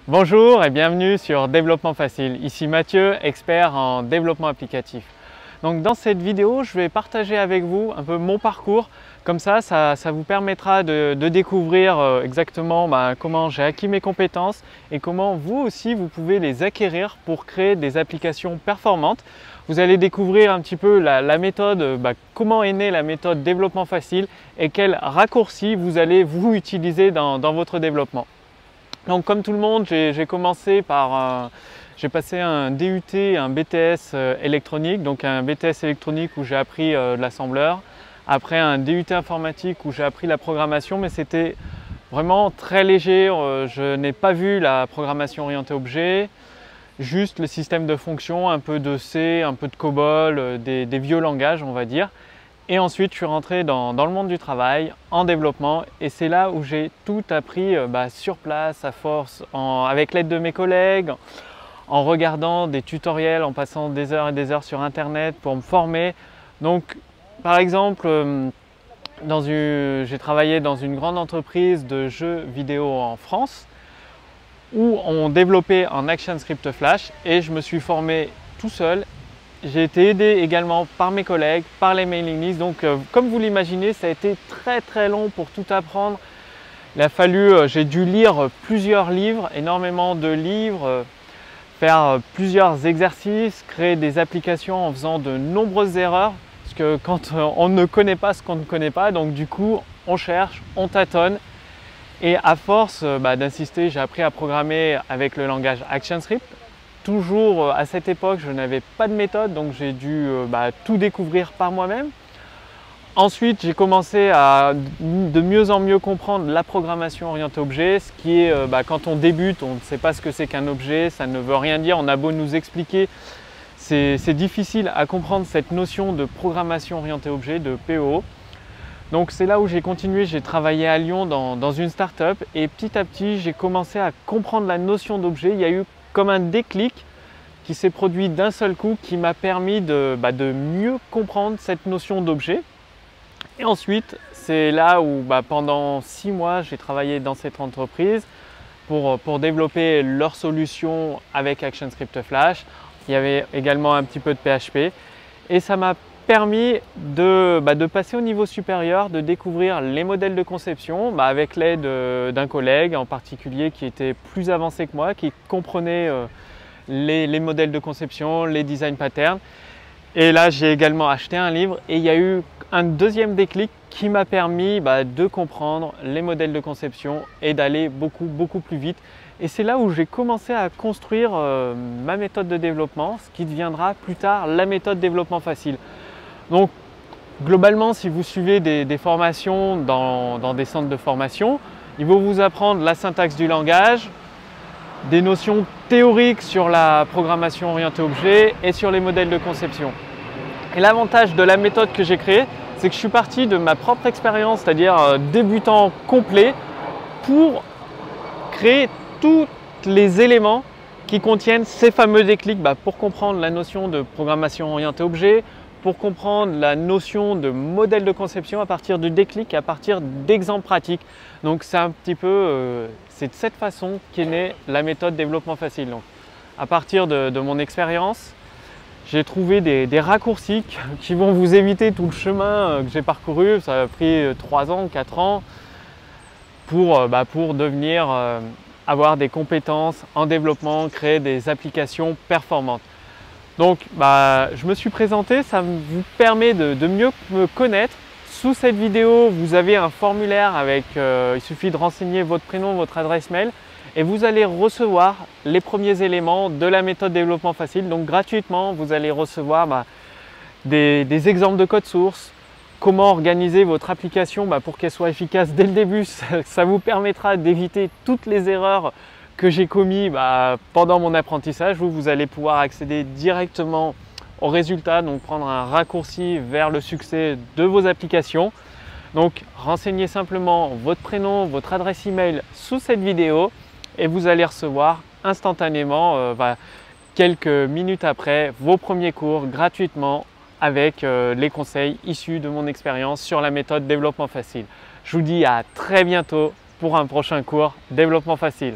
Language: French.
Bonjour et bienvenue sur Développement Facile. Ici Mathieu, expert en développement applicatif. Donc dans cette vidéo, je vais partager avec vous un peu mon parcours. Comme ça vous permettra de découvrir exactement comment j'ai acquis mes compétences et comment vous aussi vous pouvez les acquérir pour créer des applications performantes. Vous allez découvrir un petit peu la méthode, comment est née la méthode développement facile et quels raccourcis vous allez vous utiliser dans votre développement. Donc comme tout le monde, j'ai commencé par j'ai passé un DUT, un BTS électronique, donc un BTS électronique où j'ai appris de l'assembleur. Après un DUT informatique où j'ai appris la programmation, mais c'était vraiment très léger. Je n'ai pas vu la programmation orientée objet, juste le système de fonctions, un peu de C, un peu de COBOL, des vieux langages on va dire. Et ensuite, je suis rentré dans le monde du travail, en développement, et c'est là où j'ai tout appris sur place, à force, avec l'aide de mes collègues, en regardant des tutoriels, en passant des heures et des heures sur Internet pour me former. Donc, par exemple, j'ai travaillé dans une grande entreprise de jeux vidéo en France, où on développait en ActionScript Flash, et je me suis formé tout seul. J'ai été aidé également par mes collègues, par les mailing lists. Donc comme vous l'imaginez, ça a été très long pour tout apprendre. J'ai dû lire plusieurs livres, énormément de livres, faire plusieurs exercices, créer des applications en faisant de nombreuses erreurs. Parce que quand on ne connaît pas ce qu'on ne connaît pas, donc du coup on cherche, on tâtonne. Et à force d'insister, j'ai appris à programmer avec le langage ActionScript. Toujours à cette époque, je n'avais pas de méthode, donc j'ai dû tout découvrir par moi-même. Ensuite, j'ai commencé à de mieux en mieux comprendre la programmation orientée objet, ce qui est quand on débute, on ne sait pas ce que c'est qu'un objet, ça ne veut rien dire, on a beau nous expliquer, c'est difficile à comprendre cette notion de programmation orientée objet, de PO. Donc c'est là où j'ai continué, j'ai travaillé à Lyon dans une start-up et petit à petit, j'ai commencé à comprendre la notion d'objet. Il y a eu comme un déclic qui s'est produit d'un seul coup qui m'a permis de mieux comprendre cette notion d'objet. Et ensuite, c'est là où pendant 6 mois, j'ai travaillé dans cette entreprise pour développer leur solution avec ActionScript Flash. Il y avait également un petit peu de PHP et ça m'a permis de passer au niveau supérieur, de découvrir les modèles de conception avec l'aide d'un collègue en particulier qui était plus avancé que moi, qui comprenait les modèles de conception, les design patterns. Et là, j'ai également acheté un livre et il y a eu un deuxième déclic qui m'a permis de comprendre les modèles de conception et d'aller beaucoup plus vite. Et c'est là où j'ai commencé à construire ma méthode de développement, ce qui deviendra plus tard la méthode développement facile. Donc globalement, si vous suivez des formations dans des centres de formation, ils vont vous apprendre la syntaxe du langage, des notions théoriques sur la programmation orientée objet et sur les modèles de conception. Et l'avantage de la méthode que j'ai créée, c'est que je suis parti de ma propre expérience, c'est-à-dire débutant complet, pour créer tous les éléments qui contiennent ces fameux déclics pour comprendre la notion de programmation orientée objet, pour comprendre la notion de modèle de conception à partir du déclic, à partir d'exemples pratiques. Donc c'est un petit peu, c'est de cette façon qu'est née la méthode développement facile. Donc, à partir de mon expérience, j'ai trouvé des raccourcis qui vont vous éviter tout le chemin que j'ai parcouru. Ça a pris 3 ans, 4 ans pour devenir, avoir des compétences en développement, créer des applications performantes. Donc je me suis présenté, ça vous permet de mieux me connaître. Sous cette vidéo, vous avez un formulaire avec, il suffit de renseigner votre prénom, votre adresse mail et vous allez recevoir les premiers éléments de la méthode développement facile. Donc gratuitement, vous allez recevoir des exemples de code source, comment organiser votre application pour qu'elle soit efficace dès le début. Ça vous permettra d'éviter toutes les erreurs que j'ai commis pendant mon apprentissage. Vous allez pouvoir accéder directement aux résultats, donc prendre un raccourci vers le succès de vos applications. Donc renseignez simplement votre prénom, votre adresse email sous cette vidéo et vous allez recevoir instantanément, quelques minutes après, vos premiers cours gratuitement avec les conseils issus de mon expérience sur la méthode développement facile. Je vous dis à très bientôt pour un prochain cours développement facile.